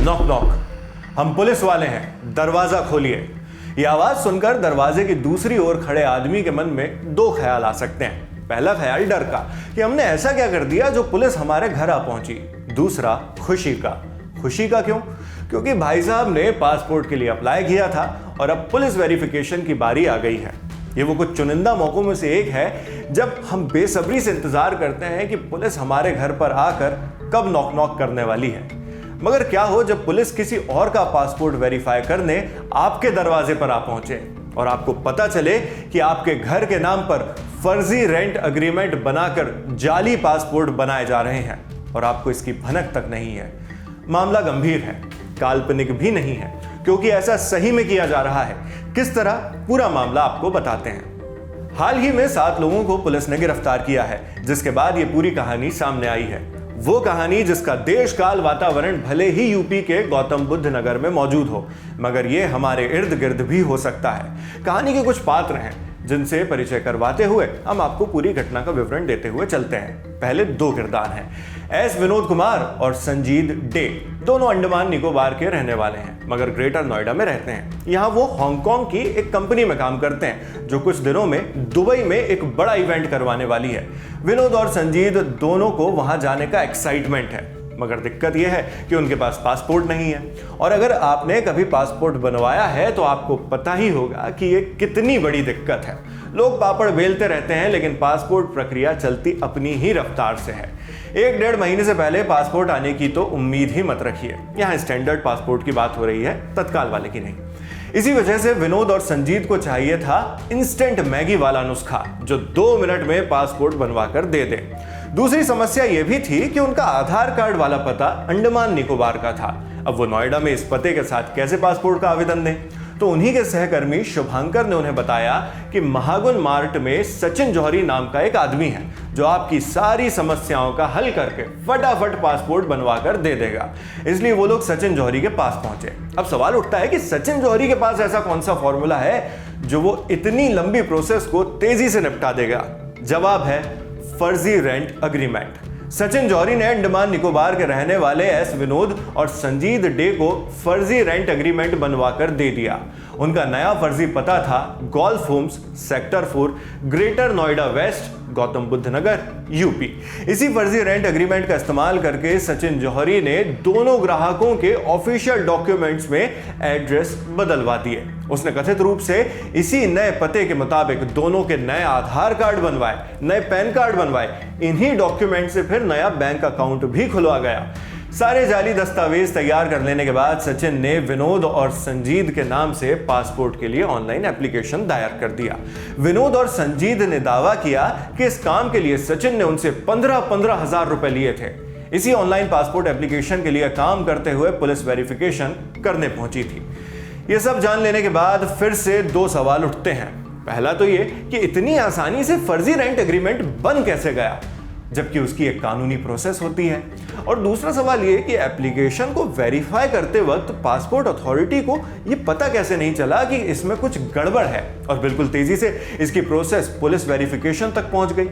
Knock knock, हम police वाले हैं, दरवाजा खोलिए। यह आवाज सुनकर दरवाजे की दूसरी ओर खड़े आदमी के मन में दो ख्याल आ सकते हैं। पहला ख्याल डर का कि हमने ऐसा क्या कर दिया जो पुलिस हमारे घर आ पहुंची। दूसरा खुशी का। खुशी का क्यों? क्योंकि भाई साहब ने पासपोर्ट के लिए अप्लाई किया था और अब पुलिस वेरिफिकेशन की बारी आ गई है। ये वो कुछ चुनिंदा मौकों में से एक है जब हम बेसब्री से इंतजार करते हैं कि पुलिस हमारे घर पर आकर कब नॉक नॉक करने वाली है। मगर क्या हो जब पुलिस किसी और का पासपोर्ट वेरीफाई करने आपके दरवाजे पर आ पहुंचे और आपको पता चले कि आपके घर के नाम पर फर्जी रेंट अग्रीमेंट बनाकर जाली पासपोर्ट बनाए जा रहे हैं और आपको इसकी भनक तक नहीं है। मामला गंभीर है, काल्पनिक भी नहीं है, क्योंकि ऐसा सही में किया जा रहा है। किस तरह, पूरा मामला आपको बताते हैं। हाल ही में 7 लोगों को पुलिस ने गिरफ्तार किया है, जिसके बाद ये पूरी कहानी सामने आई है। वो कहानी जिसका देश काल वातावरण भले ही यूपी के गौतम बुद्ध नगर में मौजूद हो, मगर ये हमारे इर्द गिर्द भी हो सकता है। कहानी के कुछ पात्र हैं जिनसे परिचय करवाते हुए हम आपको पूरी घटना का विवरण देते हुए चलते हैं। पहले 2 किरदार हैं, एस विनोद कुमार और संजीत डे। दोनों अंडमान निकोबार के रहने वाले हैं, मगर ग्रेटर नोएडा में रहते हैं। यहाँ वो हांगकांग की एक कंपनी में काम करते हैं जो कुछ दिनों में दुबई में एक बड़ा इवेंट करवाने वाली है। विनोद और संजीत दोनों को वहां जाने का एक्साइटमेंट है, मगर दिक्कत यह है कि उनके पास पासपोर्ट नहीं है। और अगर आपने कभी पासपोर्ट बनवाया है तो आपको पता ही होगा कि ये कितनी बड़ी दिक्कत है। लोग पापड़ बेलते रहते हैं, लेकिन पासपोर्ट प्रक्रिया चलती अपनी ही रफ्तार से है। 1-1.5 महीने से पहले पासपोर्ट आने की तो उम्मीद ही मत रखिए। यहाँ स्टैंडर्ड पासपोर्ट की बात हो रही है, तत्काल वाले की नहीं। इसी वजह से विनोद और संजीत को चाहिए था इंस्टेंट मैगी वाला नुस्खा जो 2 मिनट में पासपोर्ट बनवा कर दे दे। दूसरी समस्या यह भी थी कि उनका आधार कार्ड वाला पता अंडमान निकोबार का था। अब वो नोएडा में इस पते के साथ कैसे पासपोर्ट का आवेदन दें? तो उन्हीं के सहकर्मी शुभांकर ने उन्हें बताया कि महागुन मार्ट में सचिन जौहरी नाम का एक आदमी है जो आपकी सारी समस्याओं का हल करके फटाफट पासपोर्ट बनवा कर दे देगा। इसलिए वो लोग सचिन जौहरी के पास पहुंचे। अब सवाल उठता है कि सचिन जौहरी के पास ऐसा कौन सा फॉर्मूला है जो वो इतनी लंबी प्रोसेस को तेजी से निपटा देगा? जवाब है फर्जी रेंट अग्रीमेंट। सचिन जौहरी ने अंडमान निकोबार के रहने वाले एस विनोद और संजीत डे को फर्जी रेंट अग्रीमेंट बनवाकर दे दिया। उनका नया फर्जी पता था golf homes, sector 4, greater Noida west, Gautam Buddh Nagar, UP. इसी फर्जी रेंट अग्रीमेंट का इस्तेमाल करके सचिन जौहरी ने दोनों ग्राहकों के ऑफिशियल डॉक्यूमेंट्स में एड्रेस बदलवा दिए। उसने कथित रूप से इसी नए पते के मुताबिक दोनों के नए आधार कार्ड बनवाए, नए पैन कार्ड बनवाए। इन्हीं डॉक्यूमेंट से फिर नया बैंक अकाउंट भी खुलवा गया। सारे जाली दस्तावेज तैयार कर लेने के बाद सचिन ने विनोद और संजीत के नाम से पासपोर्ट के लिए ऑनलाइन एप्लीकेशन दायर कर दिया। विनोद और संजीत ने दावा किया कि इस काम के लिए सचिन ने उनसे 15 हजार रुपए लिए थे। इसी ऑनलाइन पासपोर्ट एप्लीकेशन के लिए काम करते हुए पुलिस वेरिफिकेशन करने पहुंची थी। यह सब जान लेने के बाद फिर से 2 सवाल उठते हैं। पहला तो ये कि इतनी आसानी से फर्जी रेंट एग्रीमेंट बन कैसे गया, जबकि उसकी एक कानूनी प्रोसेस होती है। और दूसरा सवाल ये कि एप्लीकेशन को वेरीफाई करते वक्त पासपोर्ट अथॉरिटी को ये पता कैसे नहीं चला कि इसमें कुछ गड़बड़ है और बिल्कुल तेजी से इसकी प्रोसेस पुलिस वेरिफिकेशन तक पहुंच गई।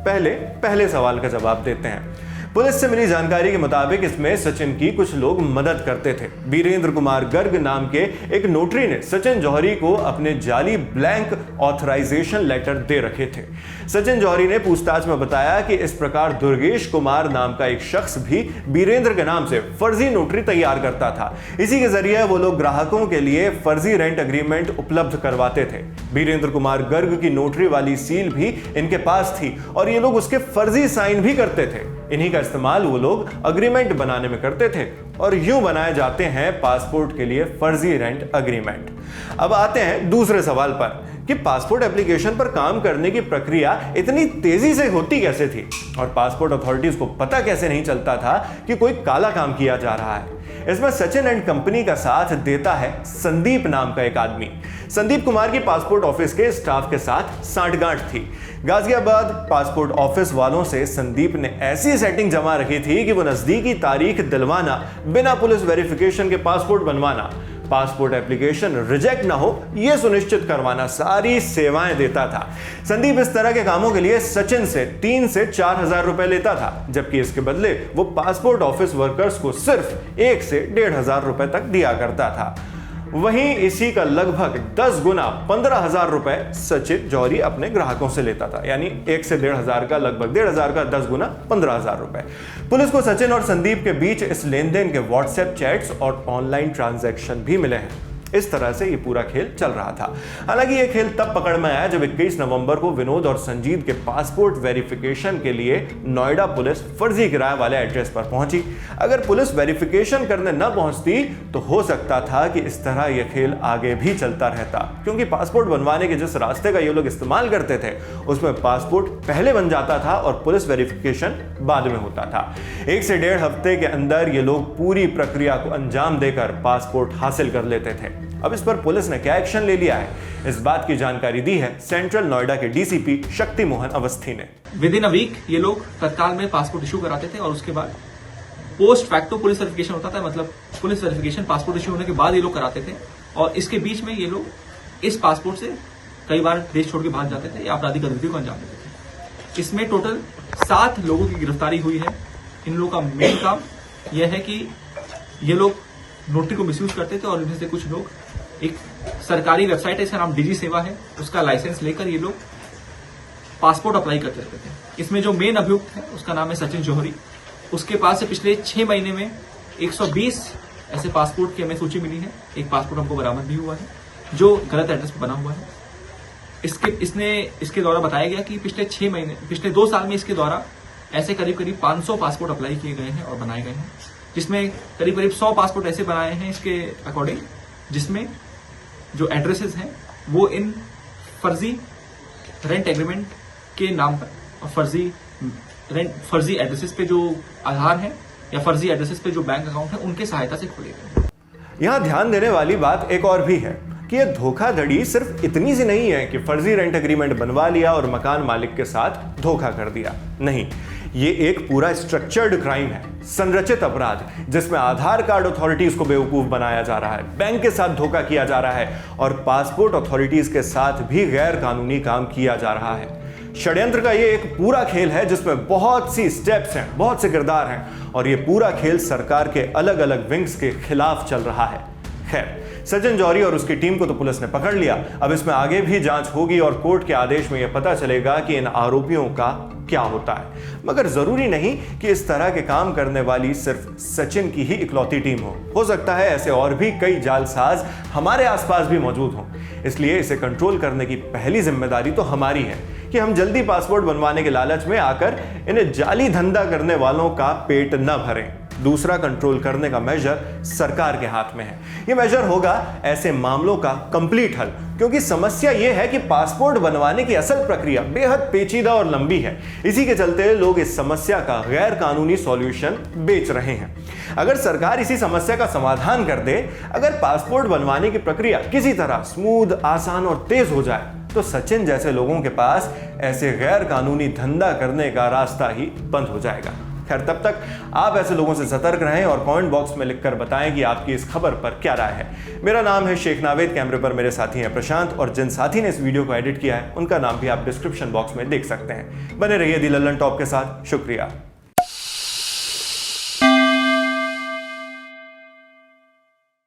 पहले सवाल का जवाब देते हैं। पुलिस से मिली जानकारी के मुताबिक इसमें सचिन की कुछ लोग मदद करते थे। वीरेंद्र कुमार गर्ग नाम के एक नोटरी ने सचिन जौहरी को अपने जाली ब्लैंक ऑथराइजेशन लेटर दे रखे थे। सचिन जौहरी ने पूछताछ में बताया कि इस प्रकार दुर्गेश कुमार नाम का एक शख्स भी वीरेंद्र के नाम से फर्जी नोटरी तैयार करता था। इसी के जरिए वो लोग ग्राहकों के लिए फर्जी रेंट अग्रीमेंट उपलब्ध करवाते थे। वीरेंद्र कुमार गर्ग की नोटरी वाली सील भी इनके पास थी और ये लोग उसके फर्जी साइन भी करते थे। इन्हीं का इस्तेमाल वो लोग अग्रीमेंट बनाने में करते थे और यूं बनाए जाते हैं पासपोर्ट के लिए फर्जी रेंट अग्रीमेंट। अब आते हैं दूसरे सवाल पर कि पासपोर्ट एप्लीकेशन पर काम करने की प्रक्रिया इतनी तेजी से होती कैसे थी और पासपोर्ट अथॉरिटीज को पता कैसे नहीं चलता था कि कोई काला काम किया जा रहा है। इसमें सचिन एंड कंपनी का साथ देता है संदीप नाम का एक आदमी। संदीप कुमार की पासपोर्ट ऑफिस के स्टाफ के साथ सांठगांठ थी। गाजियाबाद पासपोर्ट ऑफिस वालों से संदीप ने ऐसी सेटिंग जमा रखी थी कि वो नजदीकी तारीख दिलवाना, बिना पुलिस वेरिफिकेशन के पासपोर्ट बनवाना, पासपोर्ट एप्लीकेशन रिजेक्ट ना हो यह सुनिश्चित करवाना, सारी सेवाएं देता था। संदीप इस तरह के कामों के लिए सचिन से 3 से 4 हजार रुपए लेता था, जबकि इसके बदले वो पासपोर्ट ऑफिस वर्कर्स को सिर्फ 1 से 1.5 हजार रुपए तक दिया करता था। वहीं इसी का लगभग 10 गुना 15,000 रुपए सचिन जौहरी अपने ग्राहकों से लेता था, यानी 1 से 1.5 हजार का लगभग 1.5 हजार का 10 गुना 15,000 रुपए। पुलिस को सचिन और संदीप के बीच इस लेन देन के व्हाट्सएप चैट्स और ऑनलाइन ट्रांजैक्शन भी मिले हैं। इस तरह से ये पूरा खेल चल रहा था। हालांकि ये खेल तब पकड़ में आया जब 21 नवंबर को विनोद और संजीत के पासपोर्ट वेरिफिकेशन के लिए नोएडा पुलिस फर्जी किराए वाले एड्रेस पर पहुंची। अगर पुलिस वेरिफिकेशन करने न पहुंचती तो हो सकता था कि इस तरह यह खेल आगे भी चलता रहता, क्योंकि पासपोर्ट बनवाने के जिस रास्ते का ये लोग इस्तेमाल करते थे उसमें पासपोर्ट पहले बन जाता था और पुलिस वेरिफिकेशन बाद में होता था। 1 से 1.5 हफ्ते के अंदर ये लोग पूरी प्रक्रिया को अंजाम देकर पासपोर्ट हासिल कर लेते थे। अब इस पर पुलिस ने क्या एक्शन ले लिया है, इस बात की जानकारी दी है सेंट्रल नोएडा के डीसीपी शक्ति मोहन अवस्थी ने। विद इन अ वीक ये लोग तत्काल में पासपोर्ट इशू कराते थे और उसके बाद पोस्ट फैक्टो पुलिस वेरिफिकेशन होता था, मतलब पुलिस वेरिफिकेशन पासपोर्ट इशू होने के बाद ये लोग कराते थे और इसके बीच में ये लोग इस पासपोर्ट से कई बार देश छोड़ के भाग जाते थे या आपराधिक गतिविधियों को अंजाम देते थे। इसमें टोटल 7 लोगों की गिरफ्तारी हुई है। इन लोगों का मेन काम यह है कि ये लोग नोटरी को मिसयूज करते थे और इनमें से कुछ लोग एक सरकारी वेबसाइट है, इसका नाम डिजी सेवा है, उसका लाइसेंस लेकर ये लोग पासपोर्ट अप्लाई करते रहते थे। इसमें जो मेन अभियुक्त है उसका नाम है सचिन जौहरी। उसके पास से पिछले 6 महीने में 120 ऐसे पासपोर्ट की हमें सूची मिली है। एक पासपोर्ट हमको बरामद भी हुआ है जो गलत एड्रेस पर बना हुआ है। इसके द्वारा बताया गया कि पिछले 2 साल में इसके द्वारा ऐसे करीब 500 पासपोर्ट अप्लाई किए गए हैं और बनाए गए हैं, जिसमें करीब 100 पासपोर्ट ऐसे बनाए हैं इसके अकॉर्डिंग जिसमें जो एड्रेसेस हैं वो इन फर्जी रेंट एग्रीमेंट के नाम पर और फर्जी एड्रेसेस पे जो आधार है या फर्जी एड्रेसेस पे जो बैंक अकाउंट है उनके सहायता से खोले गए। यहां ध्यान देने वाली बात एक और भी है कि यह धोखाधड़ी सिर्फ इतनी सी नहीं है कि फर्जी रेंट एग्रीमेंट बनवा लिया और मकान मालिक के साथ धोखा कर दिया। नहीं, ये एक पूरा स्ट्रक्चर्ड क्राइम है, संरचित अपराध, जिसमें आधार कार्ड अथॉरिटीज को बेवकूफ बनाया जा रहा है, बैंक के साथ धोखा किया जा रहा है और पासपोर्ट अथॉरिटीज के साथ भी गैर कानूनी काम किया जा रहा है। षड्यंत्र का ये एक पूरा खेल है जिसमें बहुत सी स्टेप्स हैं, बहुत से किरदार हैं और ये पूरा खेल सरकार के अलग अलग विंग्स के खिलाफ चल रहा है। खैर, सचिन जौहरी और उसकी टीम को तो पुलिस ने पकड़ लिया। अब इसमें आगे भी जांच होगी और कोर्ट के आदेश में यह पता चलेगा कि इन आरोपियों का क्या होता है। मगर जरूरी नहीं कि इस तरह के काम करने वाली सिर्फ सचिन की ही इकलौती टीम हो सकता है ऐसे और भी कई जालसाज हमारे आसपास भी मौजूद हों। इसलिए इसे कंट्रोल करने की पहली जिम्मेदारी तो हमारी है कि हम जल्दी पासपोर्ट बनवाने के लालच में आकर इन्हें जाली धंधा करने वालों का पेट न भरें। दूसरा, कंट्रोल करने का मेजर सरकार के हाथ में है। यह मेजर होगा ऐसे मामलों का कंप्लीट हल, क्योंकि समस्या यह है कि पासपोर्ट बनवाने की असल प्रक्रिया बेहद पेचीदा और लंबी है। इसी के चलते लोग इस समस्या का गैर कानूनी सॉल्यूशन बेच रहे हैं। अगर सरकार इसी समस्या का समाधान कर दे, अगर पासपोर्ट बनवाने की प्रक्रिया किसी तरह स्मूथ, आसान और तेज हो जाए तो सचिन जैसे लोगों के पास ऐसे गैर कानूनी धंधा करने का रास्ता ही बंद हो जाएगा। खैर, तब तक आप ऐसे लोगों से सतर्क रहें और कमेंट बॉक्स में लिखकर बताएं कि आपकी इस खबर पर क्या राय है। मेरा नाम है शेख नावेद, कैमरे पर मेरे साथी हैं प्रशांत और जिन साथी ने इस वीडियो को एडिट किया है उनका नाम भी आप डिस्क्रिप्शन बॉक्स में देख सकते हैं। बने रहिए दी लल्लन टॉप के साथ। शुक्रिया।